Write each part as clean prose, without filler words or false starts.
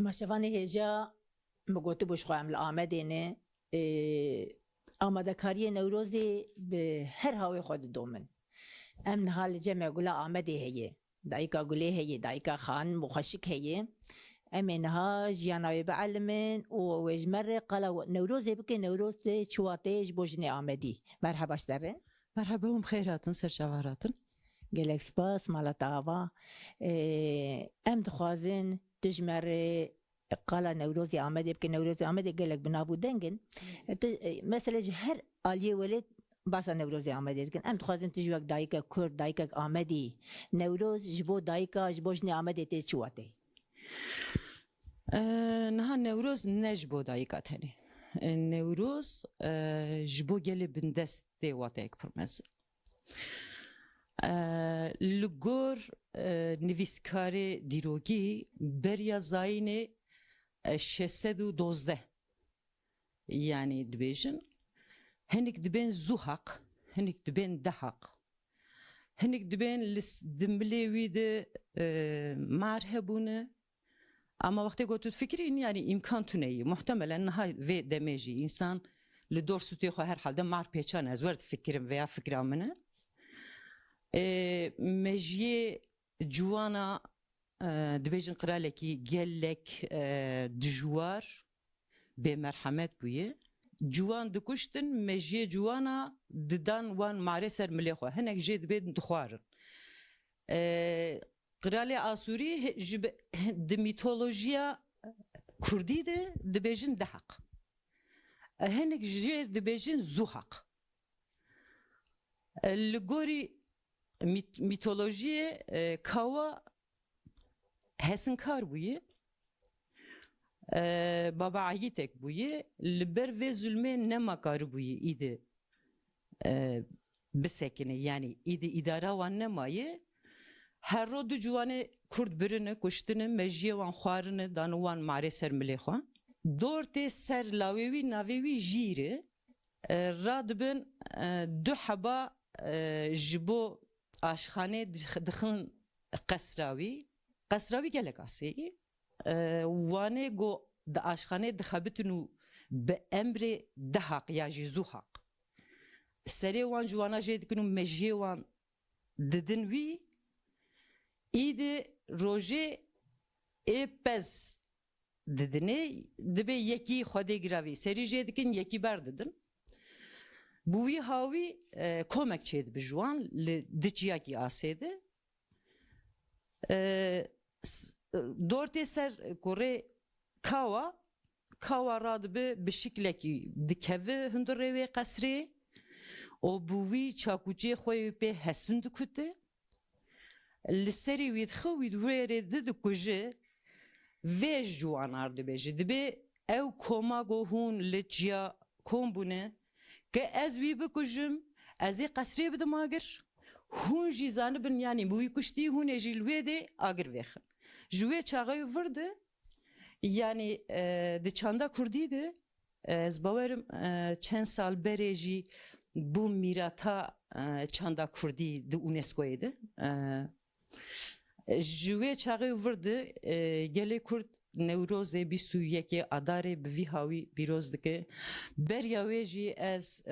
تماشەوانی هێژە بگوتە بشخوایم لە ئامەدێنێ ئامادەکاریە نەورۆزێ هەر هاوێ خۆ دۆمن ئەم نها لە جەمێ گولا ئامەدێ هەیە دایکا گولێ هەیە دایکا خان مخەشک هەیە ئەمێ نها ژیاناوێ بەعلمن و وێژمەرێ قەڵە نەورۆزێ بکە نەورۆزێ چواتەیەش بۆ ژنێ ئامەدی مەرحەباش دەڕێ مرحبا و بخیر هاتن سەرچاوە هاتن gelek spas malata ava em dixwazin dijmerê qala Newrozê Amedê bikin Newrozê Amedê gelek bi navbû dengin mesela ji her aliyê welê basa Newrozê Amedê dikin em dixwazin tu ji wek dayikek Kurd dayikek Amedî Newroz ji bo dayika ji bo jinê Amedê tê çi watê niha Newroz ne ji bo dayika tenê Newroz ji bo gelê bindest tê wateyek pir mezin li gor nivîskarê dîrokî beriya zayînê 612 yani dibêjin hinek dibên zû heq hinek dibên de heq hinek dibên di milê wî de mar hebûne ama wextê got tu fikirîn yani imkan tuneyî muhtemelen niha vê demê jî însan li dor sûtê xwe her halde mar pêçan ez wer difikirim veya fikra min e mejiyê ciwana dibêjin qiralekî gelek dijwar bêmerhemet bûye ciwan dikuştin mejiyê ciwana didan wan marê ser milê xwe hinek jê dibê dixwarin qiralê Asûrî ji di mîtolojiya Kurdî de dibêjin de heq hinek jê dibêjin zû heq li gorî mitolojiyê kawa hesinkar bûye baba Ayîtek bûye li ber vê zulmê nemakarî bûye îdê bisekine yani îdê îdara wan nemaye her ro du ciwanê Kurd birine kuştine mejiyê wan xwarine dan wan marê ser milê xwe dor tê ser lawê wî navê wî jîr e radibin du heba ji bo aşxanê dixin qesrawî gelek asêyî wanê got di aşxanê dixebitin û bi emrê de heq ya jî zû heq serê wan ciwana jê dikin û mejiyê wan didin wî îdê rojê ê pez didinê dibe yekî xwedê giravî serî jê dikin yekî ber didin bu wî hawî komek çê dibe ji wan li di çiyakî asê de dor tê ser kurê kawa radibe bi şiklekî dikeve hundirê wê qesrê û bu wî çakûçê xwe pê hesin dikute li serî wî dixe wî wêrê dikuje vê ji ciwanar dibêje dibe ew komago hûn li çiya kom bûne ke ez wî bikujim ez ê qesrê bidim agir hûn jî zanibin yanî bu wî kuştî hûn ê jî li wê de agir vêxin ji wê çaxeyê vir de yanî di çanda Kurdî de ez bawerim çend sal berê jî bu mîrata çanda Kurdî di UNESCO'yê de ji wê çaxeyê vir de gelê Kurd Newrozê 21 Adarê bi vî hawî pîroz dike beriya wê jî ez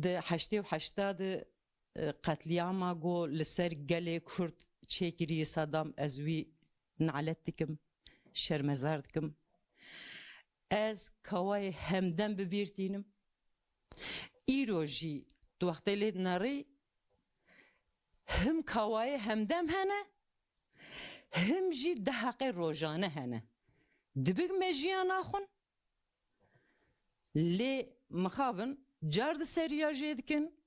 di heştê û heştadê qetlîama got li ser gelê Kurd çêkiriye Sadam ez wî nalet dikim şermezar dikim ez kawayê hemdem bibîrtînim îro jî di wextê lê dinarî him kawayê hemdem hene him jî de heqê rojane hene dibik me jiyana xwe lê mixabin car di seriya jê dikin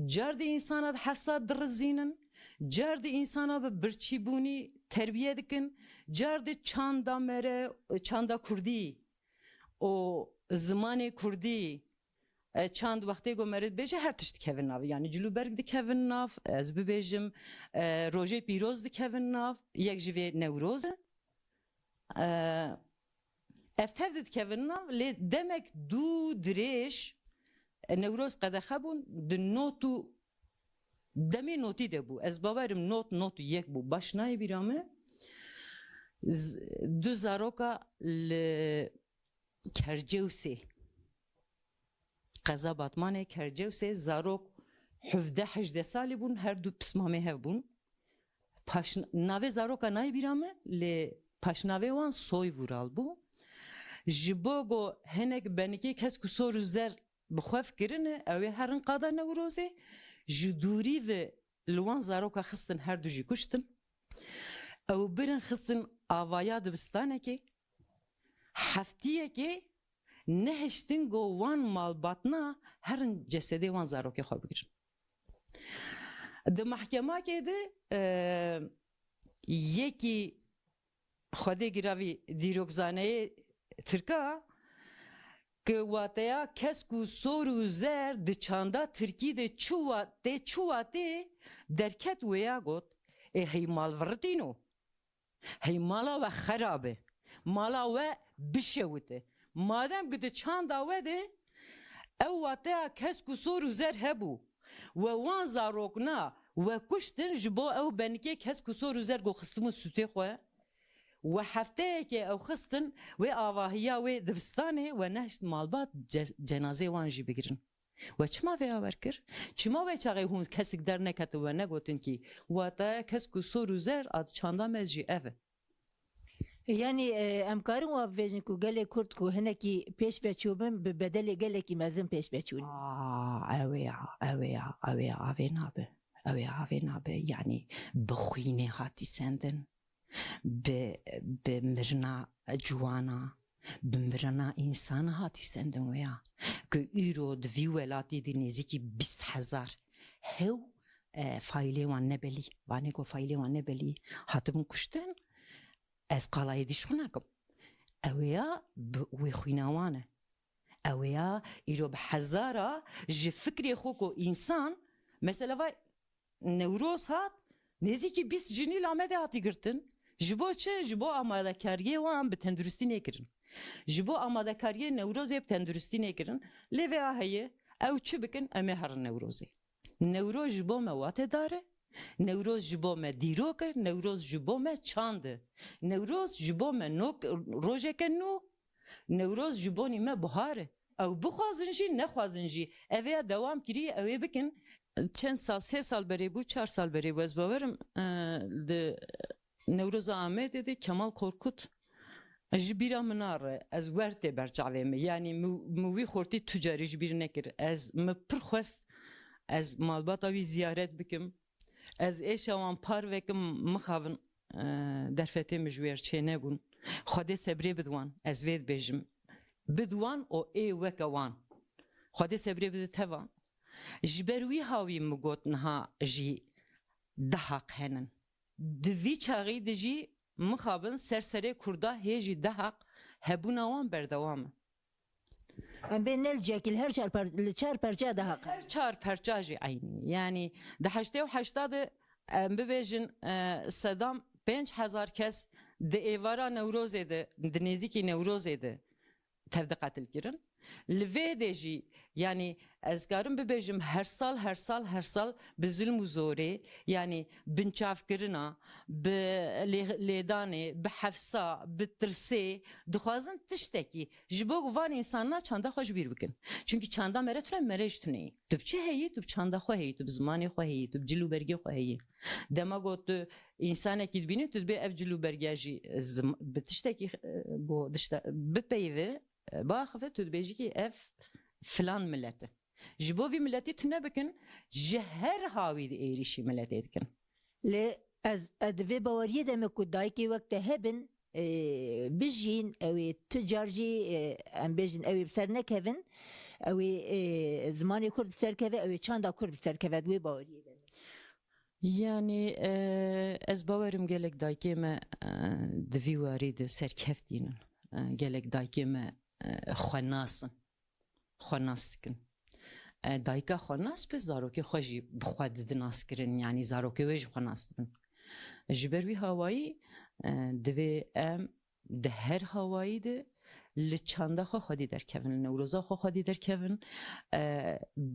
car di însana di hefsa dirizînin car di însana bi birçîbûnî terbiye dikin car di çanda mere çanda Kurdî û zimanê Kurdî çand wextê got me dibêje her tişt dikevin nav yani cilûberg dikevin nav ez bibêjim rojê pîroz dikevin nav yek ji vê Newroz e ev tev de dikevin nav lê demek du dirêj Newroz qedexe bûn di not û demê notî de bû ez bawerim not yek bû baş nayê bîra me دو زاروکا کرجوسی قضا باتمانه کرجوسی زاروک 17-18 سالی بون هر دو پسمامه هف بون ناوه زاروکا نای بیرامه لی پاشناوه وان سوی ورال بو جبو گو هنک بنکی کس کو سورو زر بخوف کرنه اوه هرن قادا نوروزه جدوری و لوان زاروکا خستن هر دو جی کشتن او برن خستن آوایا دبستانه که هفتیه که نهشتن گو وان مالباتنا هرن جسده وان زاروکی خواه بگیرن ده محکمه که ده یکی خوده گراوی دیروگزانه ترکا که واتیا کس کو سورو زر ده چاندا ترکی ده چواته درکت ویا گوت هی مال ورتینو هی مالا و خرابه مالا و بشوته مادام گده چاندا وده او واتیا کس کو سورو زر هبو و وان زاروکنا و کشتن جبو او بنکی کس کو سورو زر گو خستمو سوته خواه و هفته که او خستن و آواهیا و دبستانه و نشت مالبات جنازه وانجی بگیرن و چما و آور کر؟ چما و چاقی هون کسی در نکت و نگوتن کی و تا کس کو سورو زر آد چاندا مزجی اوه يعني امكارن وافيجن كو قالي كرد كو هناكي بيش باتشوبن ببدل قالي كي مازن بيش باتشون اوي نابه يعني بخويني هاتي سندن بمرنا جوانا بمرنا انسان هاتي سندن ويا كو ايرو دوی ولاتي دي نزيكي 20,000 هو فايلي وان نبلي وانيكو فايلي وان نبلي هاتم كشتن از قالای دیشو نکم اویا وی خویناوانه اویا ایرو به هزارا جه فکری خو کو انسان مثلا وای نوروز هات نزدیکی 20 جنی لامده هاتی گرتن جبو چه جبو آماده کاریه وان به تندرستی نکرن جبو آماده کاریه نوروز به تندرستی نکرن لیوه آهیه او چه بکن امه هر نوروزی نوروز جبو موات داره نوروز جبو me دیروکه نوروز جبو me چانده نوروز جبو me نوک روزه که نو نوروز جبو نیمه بهاره او بخوازن جی نخوازن جی اوه دوام کری اوه بکن چند سال 3 سال بری بو 4 سال بری بو از باورم ده نوروز آمده ده کمال کورکوت جبیرا مناره از ورده برچاوه می یعنی موی خورتی تجاری جبیر نکر از مپرخوست از مالبات آوی زیارت بکم از ایشوان پار وکم مخاون درفته مجویر چه نبون خود صبری بدوان از وید بجم بدوان او ای وکوان خود صبری بده توان جبروی هاوی مگوت نها جی دهق هنن دوی چاقی دجی مخابن سرسره کرده هیجی دهق هبوناوان بردوامه بين الجاكل هر چار پرچا ده حق هر چار پرچا جی عینی یعنی ده 88 ببیجن صدام 5,000 کس ده ایوارا نوروزه ده نزیکی نوروزه ده تفده قتل کرن لوی ده جی yani ezgarım bebejim her sal bi zulm û zorê yani binçavkirina bi lêdanê bi hefsa bi tirsê dixwazin tiştekî ji bo van însanna çanda xwe ji bîr bikin çünkü çanda mere tune mere ji tuneyî tu bi çi heyî tu bi çanda xwe heyî tu bi zimanê xwe heyî tu bi cil û bergê xwe heyî dema got tu însanekî dibînî tu dibê ev cil û bergiya jî bi tiştekî got bipeyve baxve tu dibêjî kî ev فلان ملته جبوفي ملتي تنبكن جهر هاوي دي ايريشي ملتي دكن ل از ادفي باوريه دم كودايكي وقت هبن بجين او تجارجي ام بجين او بسرنا كيفن او زماني كرد بسر كيف او چاندا كرد بسر كيف دوي باوريه يعني از باورم gelek dayke me dvi wari de serkeftinin gelek dayke me xwanasın خوناس کن دایکا خوناس به زاروکی خوشی بخواد دناس کرن یعنی زاروکی ویج خوناس بن جبروی هوایی دوی ام ده هر هوایی ده لچاندا خودی در کهون نوروزا خودی در کهون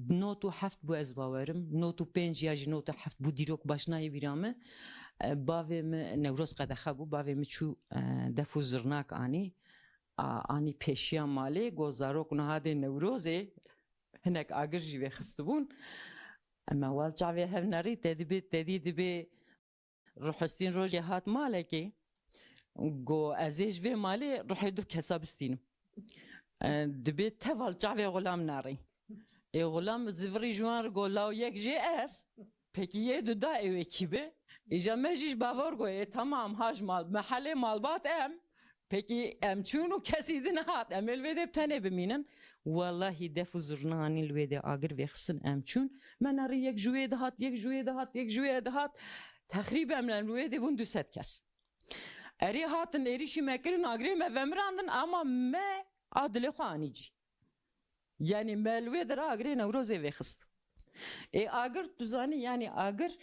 نوتو هفت بو از باورم نوتو پنج یا نوتو هفت بو دیروک باشنای بیرامه باویم نوروز قد خبو باویم چو دفو زرناک آنی پیشیا مالی گوزاروک نهاد نوروزه هناك آگر جیوه خستبون اما وال جاوه هم نری تدی روحستین روزی هات مالکی گو ازیج و مالی روحی دو کسابستینم دبی توال جاوه غلام نری ای غلام زفری جوان گو لاو یک جی اس پکی یه دو دا ایوه کی به ایجا مجیش باور گوه تمام هاج مال محله مالبات peki em çunu kesidin hat emel ve de tane biminen wallahi defu zurnani ve de agir ve xsin em çun men arı yek juye de hat yek juye de hat takriben emlen ve de bun düset kes eri hatın erişi mekirin agri me vemrandın ama me adile xanici yani melve de agri nevroze ve xist agir düzani yani agir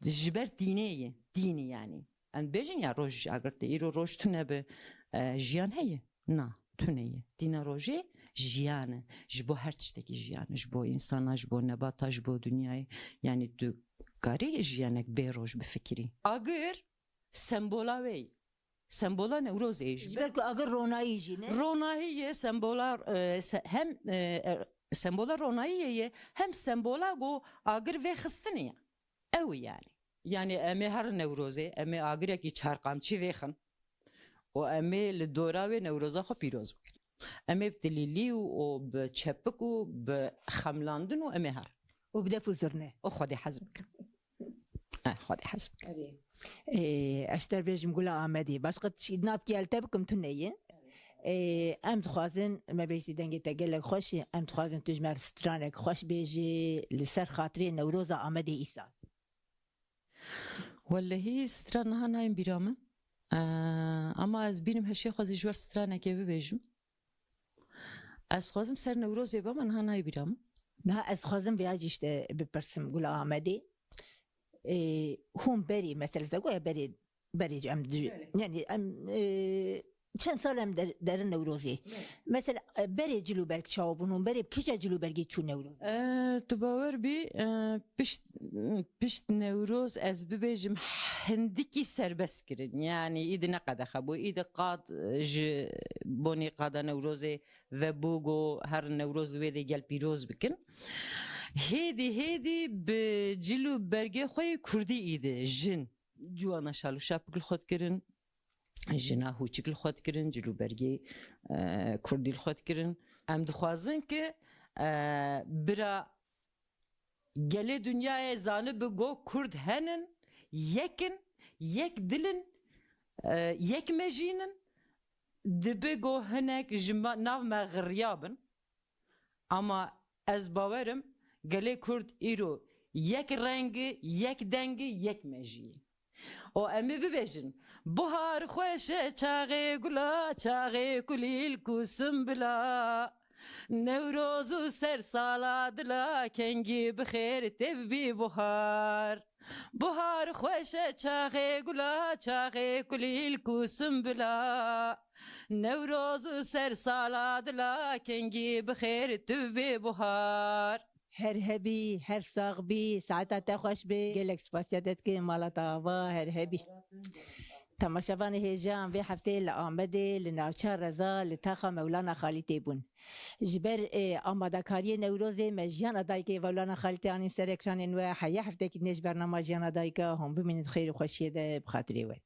jiber dini yani ان بیشین یا روش اگر تیرو روش تونه به جیان هیه نه تونه دینا روزی جیانه جبو هر چیزی جیانه جبو انسان جبو نبات جبو دنیای یعنی تو کاری جیانک به روش بفکری اگر سمبولا نوروز ایش بلکه اگر رونایی جینه رونایی سمبولا هم سمبولا روناییه هم سمبولا گو اگر و خستنیه او yani yani eme her nevroze eme agir ki çarqamçı vexin o eme li dora ve nevroza xo piroz bik eme bdelili o be çepik o be xamlandın o eme her و بده فوزرنه o xodi hazbik xodi hazbik اشتر بيجم قولا عمدي باش قد ناف كي التبكم تنيه ام تخوازن ما بيسي دنگي تقول لك خوش ام تخوازن تجمر سترانك خوش بيجي لسر خاطري نوروز عمدي إيسان والله سترانها نایم بیرامن اما از بینم هشی خوازی جوار سترانه که ببیجم از خوازم سر نوروزی با من ها نای بیرامن نه از خوازم بیاجیشته بپرسم گولا آمدی هم بری مثلا تقول بری جم يعني چند سالم در نوروزی مثلا بری جلو برگ چاوبونون بری کجا جلو برگی چون نوروز تو باور بی پشت نوروز از ببیجم هندکی سربست کرد یعنی اید نقد خبو اید قاد بونی قاد نوروزی و بوگو هر نوروز ویدی گل پیروز بکن هیدی به جلو برگی خوی کردی ایده جن جوانا شالو شاپکل خود کرن جنا هوچیکل خود کرن جلو برگی کردیل خود کرن ام دخوازن که برا گله دنیای زانه بگو کرد هنن یک دلن یک مجینن دبگو هنک جما ناو مغریابن اما از باورم گله کرد ایرو یک رنگ یک دنگ یک مجی o emi bibêjin buhar xweş e çaxê gula çaxê kulîl ku simbila newroz û ser sala dila kengî bixêr têv bî buhar xweş e çaxê gula çaxê kulîl ku simbila newroz û ser sala dila kengî bixêr têv bî buhar هر هبی هر ساغ بی ساعتا تخوش بی گلک سپاسیاتت که مالا تاوا هر هبی تماشاوان هیجان و هفته لآمده لناوچار رضا لتاخا مولانا خالی تیبون جبر آمادکاری نوروز مجیان ادای که مولانا خالی تیانی سر اکران و حیا هفته که نیش برنامه جیان ادای که هم ببینید خیر و خوشیه ده بخاطری وی